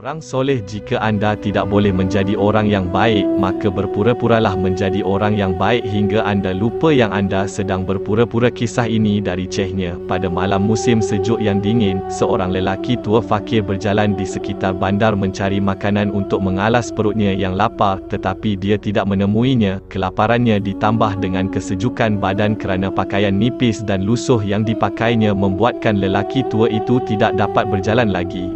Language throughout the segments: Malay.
Orang soleh, jika anda tidak boleh menjadi orang yang baik, maka berpura-puralah menjadi orang yang baik hingga anda lupa yang anda sedang berpura-pura. Kisah ini dari Chechnya. Pada malam musim sejuk yang dingin, seorang lelaki tua fakir berjalan di sekitar bandar mencari makanan untuk mengalas perutnya yang lapar, tetapi dia tidak menemuinya. Kelaparannya ditambah dengan kesejukan badan kerana pakaian nipis dan lusuh yang dipakainya membuatkan lelaki tua itu tidak dapat berjalan lagi.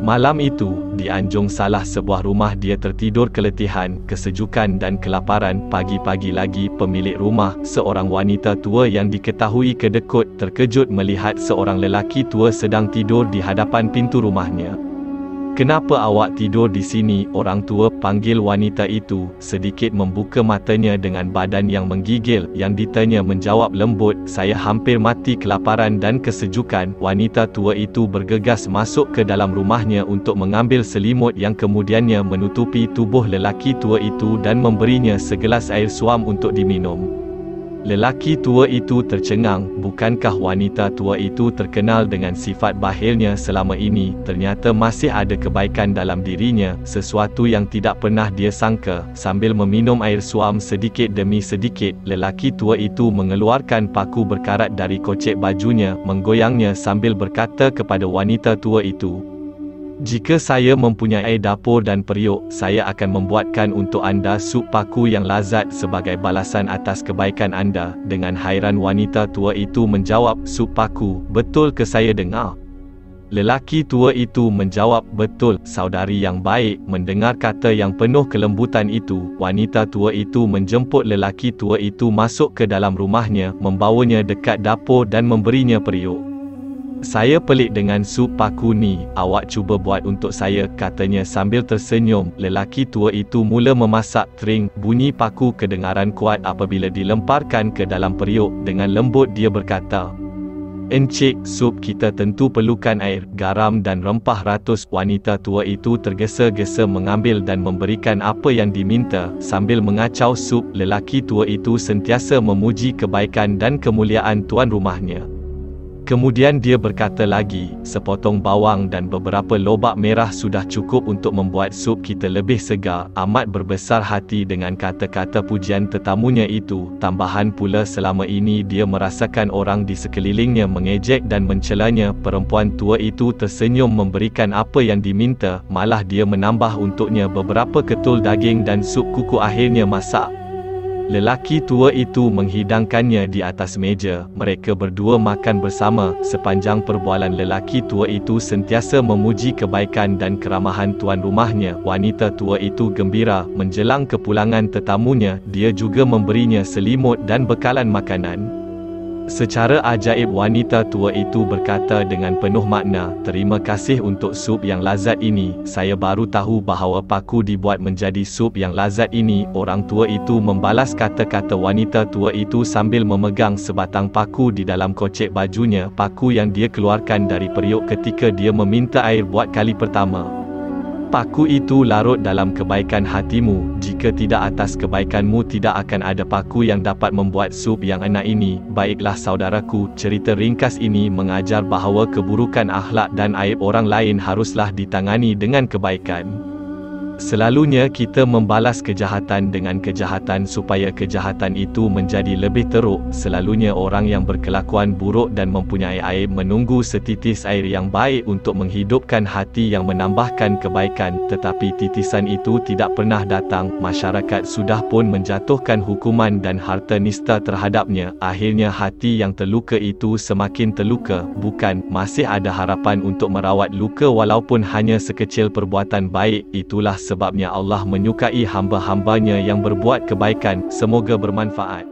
Malam itu, di anjung salah sebuah rumah dia tertidur keletihan, kesejukan dan kelaparan. Pagi-pagi lagi, pemilik rumah, seorang wanita tua yang diketahui kedekut, terkejut melihat seorang lelaki tua sedang tidur di hadapan pintu rumahnya. "Kenapa awak tidur di sini?" orang tua panggil wanita itu. Sedikit membuka matanya dengan badan yang menggigil. Yang ditanya menjawab lembut, "Saya hampir mati kelaparan dan kesejukan." Wanita tua itu bergegas masuk ke dalam rumahnya untuk mengambil selimut yang kemudiannya menutupi tubuh lelaki tua itu dan memberinya segelas air suam untuk diminum. Lelaki tua itu tercengang. Bukankah wanita tua itu terkenal dengan sifat bakhilnya selama ini? Ternyata masih ada kebaikan dalam dirinya, sesuatu yang tidak pernah dia sangka. Sambil meminum air suam sedikit demi sedikit, lelaki tua itu mengeluarkan paku berkarat dari kocek bajunya, menggoyangnya sambil berkata kepada wanita tua itu, "Jika saya mempunyai dapur dan periuk, saya akan membuatkan untuk anda sup paku yang lazat sebagai balasan atas kebaikan anda." Dengan hairan wanita tua itu menjawab, "Sup paku, betul ke saya dengar?" Lelaki tua itu menjawab, "Betul, saudari yang baik." Mendengar kata yang penuh kelembutan itu, wanita tua itu menjemput lelaki tua itu masuk ke dalam rumahnya, membawanya dekat dapur dan memberinya periuk. "Saya pelik dengan sup paku ni, awak cuba buat untuk saya," katanya sambil tersenyum. Lelaki tua itu mula memasak. Tring, bunyi paku kedengaran kuat apabila dilemparkan ke dalam periuk. Dengan lembut dia berkata, "Encik, sup kita tentu perlukan air, garam dan rempah ratus." Wanita tua itu tergesa-gesa mengambil dan memberikan apa yang diminta. Sambil mengacau sup, lelaki tua itu sentiasa memuji kebaikan dan kemuliaan tuan rumahnya. Kemudian dia berkata lagi, "Sepotong bawang dan beberapa lobak merah sudah cukup untuk membuat sup kita lebih segar." Amat berbesar hati dengan kata-kata pujian tetamunya itu. Tambahan pula selama ini dia merasakan orang di sekelilingnya mengejek dan mencelanya. Perempuan tua itu tersenyum memberikan apa yang diminta, malah dia menambah untuknya beberapa ketul daging dan sup kuku akhirnya masak. Lelaki tua itu menghidangkannya di atas meja. Mereka berdua makan bersama. Sepanjang perbualan lelaki tua itu sentiasa memuji kebaikan dan keramahan tuan rumahnya. Wanita tua itu gembira. Menjelang kepulangan tetamunya, dia juga memberinya selimut dan bekalan makanan. Secara ajaib wanita tua itu berkata dengan penuh makna, "Terima kasih untuk sup yang lazat ini. Saya baru tahu bahawa paku dibuat menjadi sup yang lazat ini." Orang tua itu membalas kata-kata wanita tua itu sambil memegang sebatang paku di dalam kocek bajunya, paku yang dia keluarkan dari periuk ketika dia meminta air buat kali pertama. "Paku itu larut dalam kebaikan hatimu. Jika tidak atas kebaikanmu, tidak akan ada paku yang dapat membuat sup yang enak ini." Baiklah saudaraku, cerita ringkas ini mengajar bahawa keburukan akhlak dan aib orang lain haruslah ditangani dengan kebaikan. Selalunya kita membalas kejahatan dengan kejahatan supaya kejahatan itu menjadi lebih teruk. Selalunya orang yang berkelakuan buruk dan mempunyai aib menunggu setitis air yang baik untuk menghidupkan hati yang menambahkan kebaikan, tetapi titisan itu tidak pernah datang. Masyarakat sudah pun menjatuhkan hukuman dan harta nista terhadapnya. Akhirnya hati yang terluka itu semakin terluka. Bukan, masih ada harapan untuk merawat luka walaupun hanya sekecil perbuatan baik. Itulah sebabnya Allah menyukai hamba-hambanya yang berbuat kebaikan. Semoga bermanfaat.